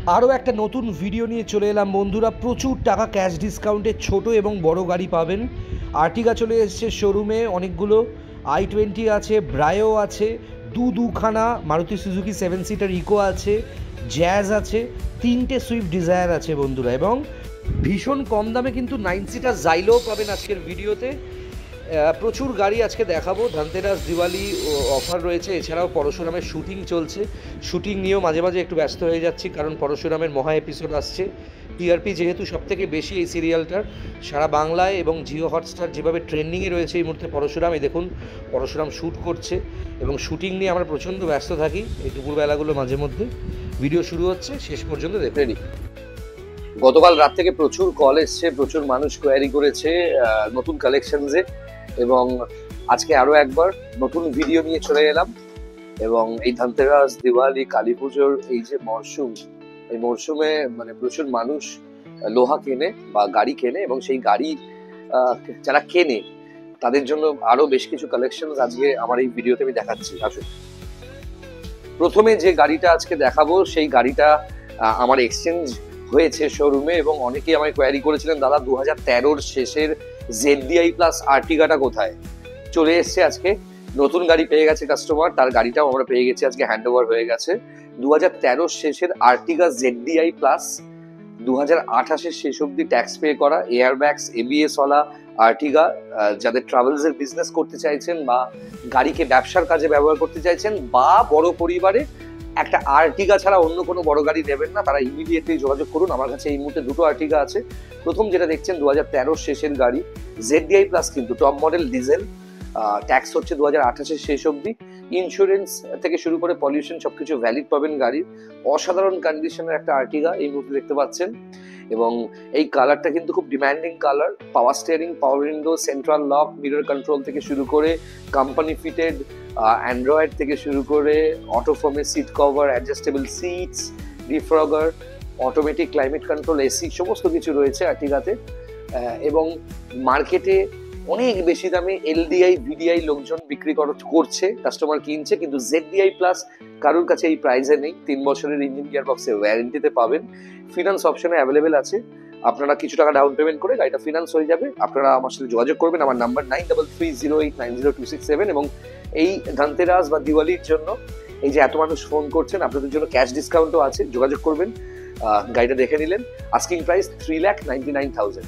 আরও একটা নতুন ভিডিও নিয়ে চলে এলাম বন্ধুরা। প্রচুর টাকা ক্যাশ ডিসকাউন্টে ছোট এবং বড় গাড়ি পাবেন। আর্টিগা চলে এসেছে শোরুমে, অনেকগুলো i20 আছে, ব্রায়ো আছে, দুখানা মারুতি সুজুকি 7 সিটার ইকো আছে, জ্যাজ আছে, 3টে সুইফট ডিজায়ার আছে বন্ধুরা, এবং ভীষণ কম দামে কিন্তু 9 সিটার জাইলোও পাবেন আজকের ভিডিওতে। প্রচুর গাড়ি আজকে দেখাবো। ধনতেরাস, দিওয়ালি অফার রয়েছে, এছাড়াও পরশুরামের শুটিং চলছে। শুটিং নিয়েও মাঝে মাঝে একটু ব্যস্ত হয়ে যাচ্ছি, কারণ পরশুরামের মহা এপিসোড আসছে। টিআরপি যেহেতু সবথেকে বেশি এই সিরিয়ালটার সারা বাংলায়, এবং জিও হটস্টার যেভাবে ট্রেন্ডিংয়ে রয়েছে এই মুহূর্তে পরশুরাম, এই দেখুন পরশুরাম শ্যুট করছে, এবং শুটিং নিয়ে আমরা প্রচণ্ড ব্যস্ত থাকি এই দুপুরবেলাগুলো। মাঝে মধ্যে ভিডিও শুরু হচ্ছে, শেষ পর্যন্ত দেখে নিই। গতকাল রাত থেকে প্রচুর কল এসছে, প্রচুর মানুষ কোয়ারি করেছে নতুন কালেকশনসে, এবং আজকে আরো একবার নতুন ভিডিও নিয়ে চলে এলাম। এবং এই ধনতেরাস, দিওয়ালি, কালী পুজোর এই যে মরশুম, এই মরশুমে মানে প্রচুর মানুষ লোহা কেনে বা গাড়ি কেনে, এবং সেই গাড়ি যারা কেনে তাদের জন্য আরো বেশ কিছু কালেকশন আজকে আমার এই ভিডিওতে আমি দেখাচ্ছি। আসুন, প্রথমে যে গাড়িটা আজকে দেখাবো সেই গাড়িটা আমার এক্সচেঞ্জ হয়েছে শোরুমে, এবং অনেকেই আমায় কোয়ারি করেছিলেন, দাদা 2013-র শেষের ZDI প্লাস আর্টিগাটা কোথায়? চলে এসছে আজকে, নতুন গাড়ি পেয়ে গেছে কাস্টমার, তার গাড়িটাও আমরা পেয়ে গেছি, আজকে হ্যান্ড ওভার হয়ে গেছে। 2013 শেষের আর্টিগা ZDI প্লাস, 2028-এর শেষ অব্দি ট্যাক্স পে করা, এয়ারব্যাগস, ABS ওয়ালা আর্টিগা। যাদের ট্রাভেলস এর বিজনেস করতে চাইছেন, বা গাড়িকে ব্যবসার কাজে ব্যবহার করতে চাইছেন, বা বড় পরিবারে একটা আর্টিগা ছাড়া অন্য কোনো বড় গাড়ি নেবেন না, তারা ইমিডিয়েটলি যোগাযোগ করুন। আমার কাছে এই মুহূর্তে দুটো আর্টিগা আছে। প্রথম যেটা দেখছেন 2013 শেষের গাড়ি, ZDI প্লাস, কিন্তু টপ মডেল, ডিজেল, ট্যাক্স হচ্ছে 2028-এর শেষ অব্দি। ইন্স্যুরেন্স থেকে শুরু করে পলিউশন সবকিছু ভ্যালিড পাবেন গাড়ির। অসাধারণ কন্ডিশনের একটা আর্টিগা এই মুহূর্তে দেখতে পাচ্ছেন, এবং এই কালারটা কিন্তু খুব demanding colour. Power steering, power window, central lock, mirror control থেকে শুরু করে কোম্পানি ফিটেড অ্যান্ড্রয়েড থেকে শুরু করে অটোফোমের seat cover, adjustable seats, defogger, automatic climate control, AC, সমস্ত কিছু রয়েছে আর্টিগাতে। এবং মার্কেটে অনেক বেশি দামে LDI, VDI লোকজন বিক্রি করছে, কাস্টমার কিনছে, কিন্তু ZDI প্লাস কারোর কাছে এই প্রাইসে নেই। 3 বছরের ইঞ্জিন গিয়ার বক্সে ওয়ারেন্টিতে পাবেন। ফিনান্স অপশনে অ্যাভেলেবেল আছে, আপনারা কিছু টাকা ডাউন পেমেন্ট করে গাড়িটা ফিনান্স হয়ে যাবে। আপনারা আমার সাথে যোগাযোগ করবেন, আমার নাম্বার 9330890267। এবং এই ধনতেরাস বা দিওয়ালির জন্য এই যে এত মানুষ ফোন করছেন, আপনাদের জন্য ক্যাশ ডিসকাউন্টও আছে, যোগাযোগ করবেন। গাড়িটা দেখে নিলেন, আস্কিং প্রাইস 3,99,000।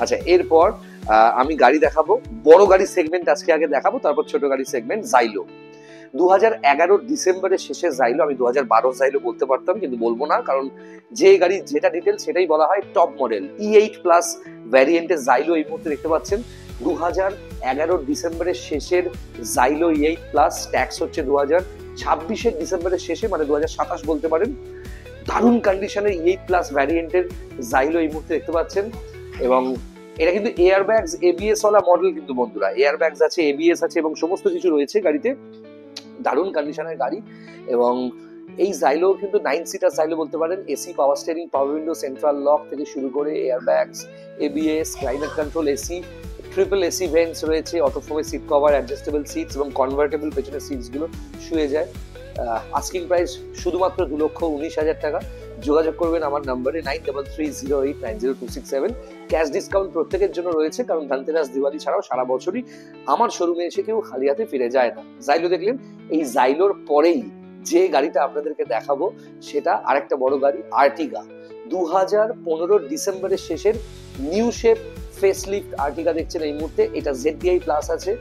আচ্ছা, এরপর আমি গাড়ি দেখাবো, বড় গাড়ি সেগমেন্ট আজকে আগে দেখাবো, তারপর ছোট গাড়ি সেগমেন্ট। জাইলো 2011 ডিসেম্বরের শেষে জাইলো, আমি 2012 জাইলো বলতে পারতাম, কিন্তু বলবো না, কারণ যে গাড়ি যেটা ডিটেল সেটাই বলা হয়। টপ মডেল E8 প্লাস ভ্যারিয়েন্টের জাইলো এই মুহূর্তে দেখতে পাচ্ছেন। 2011 ডিসেম্বরের শেষের জাইলো E8 প্লাস, ট্যাক্স হচ্ছে 2026-এর ডিসেম্বরের শেষে, মানে 2027 বলতে পারেন। দারুণ কন্ডিশনের E8 প্লাস ভ্যারিয়েন্টের জাইলো এই মুহূর্তে দেখতে পাচ্ছেন। এবং এটা কিন্তু এয়ারব্যাগস, ABS ওয়ালা মডেল কিন্তু বন্ধুরা, এয়ারব্যাগস আছে, ABS আছে, এবং সমস্ত কিছু রয়েছে গাড়িতে। দারুণ কন্ডিশনের গাড়ি। এবং এই জাইলো কিন্তু 9 সিটার জাইলো বলতে পারেন। এসি, পাওয়ার steering, power window, central lock থেকে শুরু করে airbags, ABS, climate control, AC, triple AC vents রয়েছে, অটোফোমের সিট কভার, অ্যাডজাস্টেবল সিটস, এবং কনভার্টেবল পেছনের সিটস গুলো শুয়ে যায়। আস্কিং প্রাইস শুধুমাত্র 2,19,000 টাকা। যোগাযোগ করবেন আমার নাম্বারে 9330890267। ক্যাশ ডিসকাউন্ট প্রত্যেকের জন্য রয়েছে, কারণ ধনতেরাস, দিওয়ালি ছাড়াও সারা বছরই আমার শোরুমে এসে কেউ খালি হাতে ফিরে যায় না। জাইলো দেখলেন, এই জাইলোর পরেই যে গাড়িটা আপনাদেরকে দেখাবো সেটা আরেকটা বড় গাড়ি, আর্টিগা। 2015 ডিসেম্বরের শেষের নিউ শেপ ফেসলিফট আর্টিগা দেখছেন এই মুহূর্তে। এটা ZDI প্লাস আছে,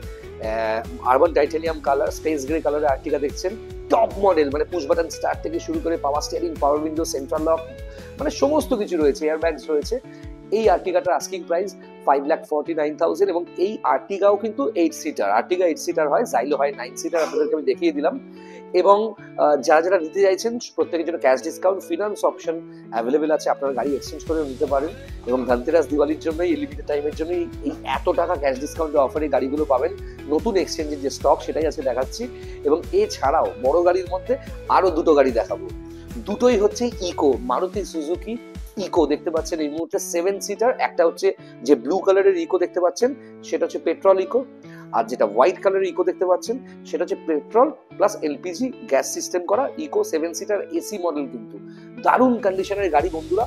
urban titanium colour, space grey কালারের আর্টিগা দেখছেন। টপ মডেল, মানে পুশ বাটন স্টার্ট থেকে শুরু করে পাওয়ার steering, power window, central lock, মানে সমস্ত কিছু রয়েছে, এয়ারব্যাগস রয়েছে। এই আর্টিগাটার আস্কিং প্রাইস 5,49,000। এবং এই আর্টিগাও কিন্তু 8 সিটার, আর্টিগা 8 সিটার হয়, জাইলো হয় 9 সিটার, আপনাদেরকে আমি দেখিয়ে দিলাম। এবং যারা যারা নিতে চাইছেন প্রত্যেকের জন্য cash discount, finance option available আছে, আপনারা গাড়ি এক্সচেঞ্জ করে নিতে পারেন। এবং ধনতেরাস, দিওয়ালির জন্য এই লিমিটেড টাইমের জন্য এই এত টাকা ক্যাশ ডিসকাউন্টের অফারে গাড়িগুলো পাবেন। নতুন এক্সচেঞ্জের যে স্টক সেটাই আছে দেখাচ্ছি। এবং এছাড়াও বড় গাড়ির মধ্যে আরো দুটো গাড়ি দেখাবো, দুটোই হচ্ছে ইকো, মারুতি সুজুকি ইকো দেখতে পাচ্ছেন এই মুহূর্তে 7 সিটার। একটা হচ্ছে যে ব্লু কালারের ইকো দেখতে পাচ্ছেন সেটা হচ্ছে পেট্রোল ইকো, আর যেটা হোয়াইট কালারের ইকো দেখতে পাচ্ছেন সেটা হচ্ছে petrol plus LPG gas system করা ইকো 7 সিটার এসি মডেল। কিন্তু দারুণ কন্ডিশনের গাড়ি বন্ধুরা।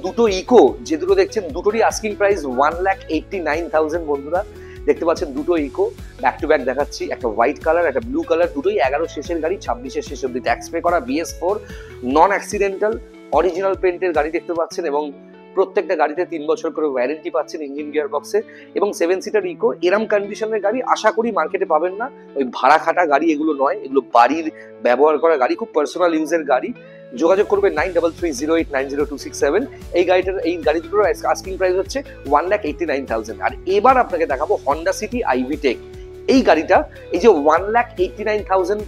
দুটো ইকো যে দুটো দেখছেন দুটোরই আস্কিং প্রাইস 1,89,000 বন্ধুরা। দেখতে পাচ্ছেন দুটো ইকো ব্যাক টু ব্যাক দেখাচ্ছি, একটা হোয়াইট কালার একটা ব্লু কালার, দুটোই 11 শেষের গাড়ি, 26-এর শেষ অব্দি ট্যাক্স পে করা, BS4 নন অ্যাক্সিডেন্টাল অরিজিনাল পেন্টের গাড়ি দেখতে পাচ্ছেন এবং প্রত্যেকটা গাড়িতে 3 বছর করে ওয়ারেন্টি পাচ্ছেন ইঞ্জিন গিয়ার বক্সে এবং 7 সিটার ইকো। এরম কন্ডিশনের গাড়ি আশা করি মার্কেটে পাবেন না। ওই ভাড়া খাটা গাড়ি এগুলো নয়, এগুলো বাড়ির ব্যবহার করা গাড়ি, খুব পার্সোনাল ইউজের গাড়ি। যোগাযোগ করবেন 9330890267। এই গাড়ি দুটোর আস্কিং প্রাইস হচ্ছে 1,89,000। আর এবার আপনাকে দেখাবো হন্ডা সিটি আইভি টেক। এই গাড়িটা এই যে 1,89,000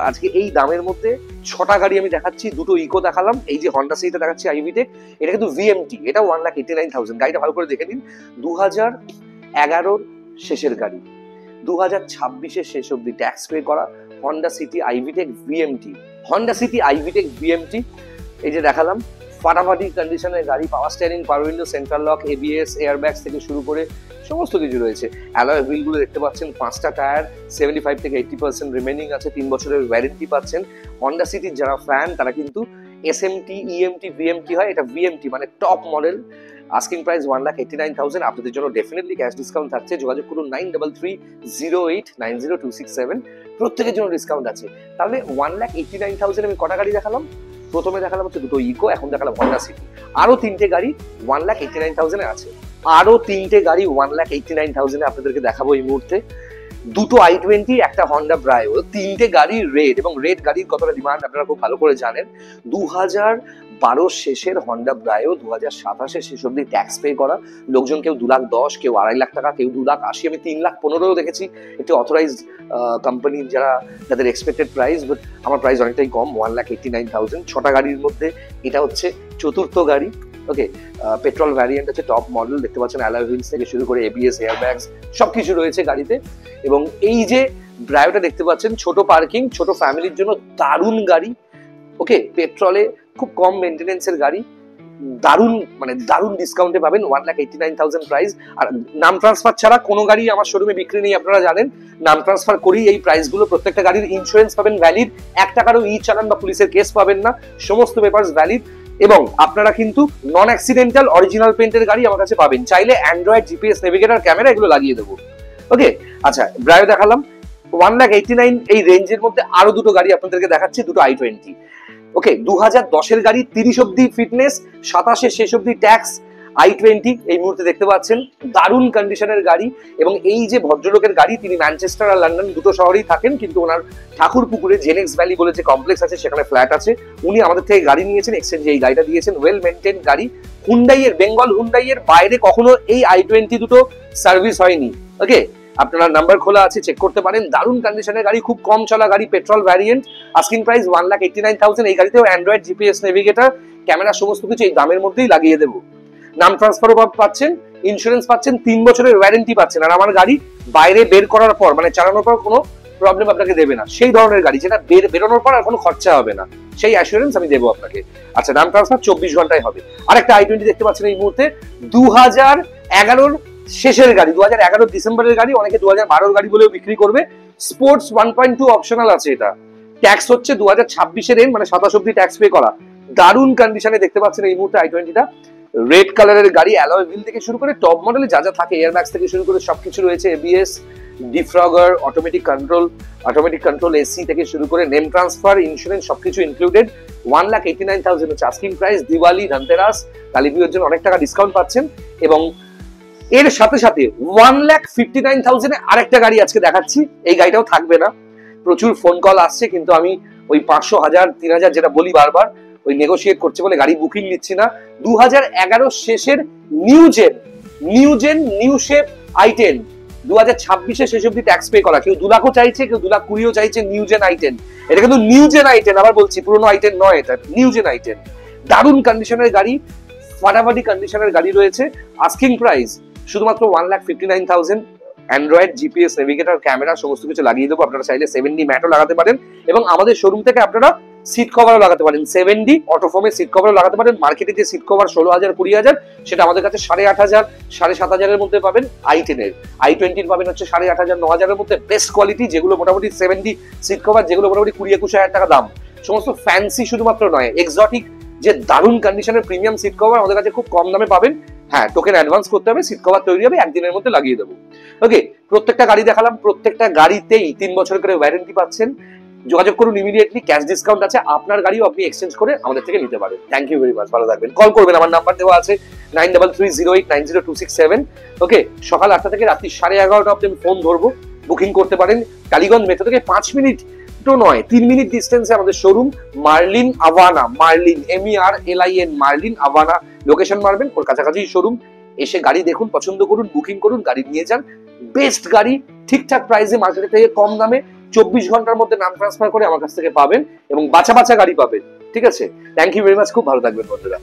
আজকে এই দামের মধ্যে 6টা গাড়ি আমি দেখাচ্ছি, দুটো ইকো দেখালাম, এই যে হন্ডা সিটিটা দেখাচ্ছি আইভি টেক, এটা কিন্তু VMT, এটা 1,89,000। গাড়িটা ভালো করে দেখে নিন, 2011 শেষের গাড়ি, 2026-এর শেষ অব্দি ট্যাক্স পে করা Honda City i V tech VMT। Honda City i V tech VMT এই যে দেখালাম, ফাটাফাটি কন্ডিশনের গাড়ি, power steering, power window, central lock, ABS, airbags থেকে শুরু করে সমস্ত কিছু রয়েছে। অ্যালয় হুইলগুলো দেখতে পাচ্ছেন, 5টা টায়ার, 75 থেকে 80% রিমেনিং আছে, 3 বছরের ওয়ারেন্টি পাচ্ছেন। হন্ডা সিটির যারা ফ্যান তারা কিন্তু SMT, EMT, VMT হয়, এটা VMT মানে টপ মডেল। Asking price 1,89,000। আপনাদের জন্য ডেফিনেটলি ক্যাশ ডিসকাউন্ট থাকছে, যোগাযোগ করুন 9330890267। প্রত্যেকের জন্য ডিসকাউন্ট আছে। তাহলে 1,89,000 আমি কটা গাড়ি দেখালাম? প্রথমে দেখালাম হচ্ছে দুটো ইকো, এখন দেখালাম হন্ডা সিটি। আরো 3টে গাড়ি 1,89,000 আছে, আরো 3টে গাড়ি 1,89,000 আপনাদেরকে দেখাবো এই মুহূর্তে। দুটো i20, একটা হন্ডা ব্রায়ো, 3টে গাড়ি রেড, এবং রেড গাড়ির কতটা ডিমান্ড আপনারা খুব ভালো করে জানেন। 2012 শেষের হন্ডা ব্রায়ো, 2027-এর শেষ অব্দি ট্যাক্স পে করা। লোকজন কেউ 2,10,000, কেউ 2,50,000 টাকা, কেউ 2,80,000, আমি 3,15,000 দেখেছি একটি অথরাইজড কোম্পানি যাদের এক্সপেক্টেড প্রাইস, বাট আমার প্রাইস অনেকটাই কম, 1,89,000। 6টা গাড়ির মধ্যে এটা হচ্ছে চতুর্থ গাড়ি। ওকে, পেট্রোল ভ্যারিয়েন্ট আছে, টপ মডেল, দেখতে পাচ্ছেন অ্যালয় হুইলস থেকে শুরু করে ABS, এয়ারব্যাগস সবকিছু রয়েছে গাড়িতে। এবং এই যে ব্রায়োটা দেখতে পাচ্ছেন, ছোট পার্কিং, ছোট ফ্যামিলির জন্য দারুণ গাড়ি। ওকে, পেট্রোলে খুব কম মেনটেনেন্সের গাড়ি, দারুণ মানে দারুণ ডিসকাউন্টে পাবেন, 1,89,000 প্রাইস। আর নাম ট্রান্সফার ছাড়া কোনো গাড়ি আমার শোরুমে বিক্রি নেই, আপনারা জানেন। নাম ট্রান্সফার করি এই প্রাইসগুলো। প্রত্যেকটা গাড়ির ইন্স্যুরেন্স পাবেন ভ্যালিড, 1 টাকারও চালান বা পুলিশের কেস পাবেন না, সমস্ত পেপারস ভ্যালিড। এবং আপনারা কিন্তু নন অ্যাক্সিডেন্টাল অরিজিনাল পেন্টের গাড়ি আমার কাছে পাবেন, চাইলে অ্যান্ড্রয়েড, GPS, নেভিগেটর, ক্যামেরা এগুলো লাগিয়ে দেবো। ওকে, আচ্ছা, ব্রায়ো দেখালাম, 1,89,000 এই রেঞ্জের মধ্যে আরো দুটো গাড়ি আপনাদেরকে দেখাচ্ছি, দুটো i20। ওকে, 2010-এর গাড়ি, 30 অব্দি ফিটনেস, 27-এর শেষ অব্দি ট্যাক্স, i20 এই মুহূর্তে দেখতে পাচ্ছেন, দারুণ কন্ডিশনের গাড়ি। এবং এই যে ভদ্রলোকের গাড়ি, তিনি ম্যানচেস্টার আর লন্ডন দুটো শহরেই থাকেন, কিন্তু ওনার ঠাকুরপুকুরে জেনেক্স ভ্যালি বলে যে কমপ্লেক্স আছে সেখানে ফ্ল্যাট আছে। উনি আমাদের থেকে গাড়ি নিয়েছেন, এক্সচেঞ্জে এই গাড়িটা দিয়েছেন, ওয়েল মেনটেন গাড়ি, হুন্ডাইয়ের, বেঙ্গল হুন্ডাইয়ের বাইরে কখনো এই i20 দুটো সার্ভিস হয়নি। ওকে, আপনারা নাম্বার খোলা আছে, চেক করতে পারেন। দারুণ কন্ডিশনের গাড়ি, খুব কম চলা গাড়ি, পেট্রোল ভ্যারিয়েন্ট, আস্কিং প্রাইস 1,89,000। এই গাড়িতেও অ্যান্ড্রয়েড, GPS, নেভিগেটর, ক্যামেরা সমস্ত কিছু এই দামের মধ্যেই লাগিয়ে দেবো। নাম ট্রান্সফারও পাচ্ছেন, ইন্স্যুরেন্স পাচ্ছেন, 3 বছরের ওয়ারেন্টি পাচ্ছেন। আর আমার গাড়ি বাইরে বের করার পর মানে চালানোর পর কোনো প্রবলেম আপনাকে দেবে না, সেই ধরনের গাড়ি যেটা বেরোনোর পর আর কোনো খরচা হবে না, সেই অ্যাসুরেন্স আমি দেবো আপনাকে। আচ্ছা, নাম ট্রান্সফার 24 ঘন্টায় হবে। আরেকটা i20 দেখতে পাচ্ছেন এই মুহূর্তে, 2011 শেষের গাড়ি, 2011 ডিসেম্বরের গাড়ি, অনেকে 2012 গাড়ি বলেও বিক্রি করবে। স্পোর্টস 1.2 অপশনাল আছে, এটা ট্যাক্স হচ্ছে 2026-এর এন্ড মানে 27 অব্দি ট্যাক্স পে করা। দারুণ কন্ডিশনে দেখতে পাচ্ছেন এই মুহূর্তে i20টা। রেড কালারের গাড়ি, অ্যালয় হুইল থেকে শুরু করে টপ মডেলে যা যা থাকে, এয়ারব্যাগস থেকে শুরু করে সবকিছু রয়েছে, ABS, ডিফ্রগার, অটোমেটিক কন্ট্রোল, AC থেকে শুরু করে নেম ট্রান্সফার, ইন্স্যুরেন্স সবকিছু ইনক্লুডেড। 1,89,000 হচ্ছে আস্কিং প্রাইস। দিওয়ালি, ধনতেরাস, কালী পুজোর জন্য অনেক টাকা ডিসকাউন্ট পাচ্ছেন। এবং এর সাথে সাথে 1,59,000 আরেকটা গাড়ি আজকে দেখাচ্ছি, এই গাড়িটাও থাকবে না। প্রচুর ফোন কল আসছে, কিন্তু আমি ওই 500, 1000, 3000 যেটা বলি বারবার, ওই নেগোশিয়েট করছে বলে গাড়ি বুকিং নিচ্ছি না। 2011 শেষের নিউ শেপ i10, 2026-এ শেষ অব্দি ট্যাক্স পে করা। কেউ 2 লাখও চাইছে, কেউ 2,20,000 চাইছে। নিউ জেন i10, এটা কিন্তু নিউ জেন i10, আবার বলছি পুরোনো i10 নয়, এটা নিউ জেন i10। দারুণ কন্ডিশনের গাড়ি, ফাটাফাটি কন্ডিশনের গাড়ি রয়েছে। আস্কিং প্রাইস শুধুমাত্র 1,59,000। অ্যান্ড্রয়েড, GPS, নেভিগেটর, ক্যামেরা সমস্ত কিছু লাগিয়ে দেবো। আপনারা চাইলে 7D ম্যাটও লাগাতে পারেন, এবং আমাদের শোরুম থেকে আপনারা সিট কভারও লাগাতে পারেন। 7D অটোফোমের সিট কভারও লাগাতে পারেন। মার্কেটে যে সিট কভার 16,000, 20,000, সেটা আমাদের কাছে 8,500, 7,500 মধ্যে পাবেন। i10-এর, i20-র পাবেন হচ্ছে 8,500, 9,000-এর মধ্যে বেস্ট কোয়ালিটি, যেগুলো মোটামুটি 7D সিট কভার, যেগুলো মোটামুটি 20-21,000 টাকা দাম। সমস্ত ফ্যান্সি শুধুমাত্র নয়, এক্সোটিক যে দারুণ কন্ডিশনের প্রিমিয়াম সিট কভার আমাদের কাছে খুব কম দামে পাবেন। হ্যাঁ, টোকেন অ্যাডভান্স করতে হবে, সিট কভার তৈরি হবে, একদিনের মধ্যে লাগিয়ে দেবো। ওকে, প্রত্যেকটা গাড়ি দেখালাম, প্রত্যেকটা গাড়িতেই 3 বছরের করে ওয়ারেন্টি পাচ্ছেন। যোগাযোগ করুন ইমিডিয়েটলি, ক্যাশ ডিসকাউন্ট আছে, আপনার গাড়িও আপনি এক্সচেঞ্জ করে আমাদের থেকে নিতে পারেন। থ্যাংক ইউ ভেরি মাচ, ভালো থাকবেন। কল করবেন, আমার নাম্বার দেওয়া আছে 9330890267। ওকে, সকাল 8টা থেকে রাত্রি 11:30 অব্দি আমি ফোন ধরবো, বুকিং করতে পারেন। টালিগঞ্জ মেট্রো থেকে 5 মিনিট তো নয় 3 মিনিট ডিস্টেন্সে আমাদের showroom, Merlin Avana, Merlin MERLIN, Merlin Avana location মারবেন, ওর কাছাকাছি শোরুম। এসে গাড়ি দেখুন, পছন্দ করুন, বুকিং করুন, গাড়ি নিয়ে যান। বেস্ট গাড়ি, ঠিকঠাক প্রাইসে, মার্কেটের থেকে কম দামে, 24 ঘন্টার মধ্যে নাম ট্রান্সফার করে আমার কাছ থেকে পাবেন এবং বাছা বাছা গাড়ি পাবেন। ঠিক আছে, থ্যাংক ইউ ভেরি মাচ, খুব ভালো থাকবেন বন্ধুরা।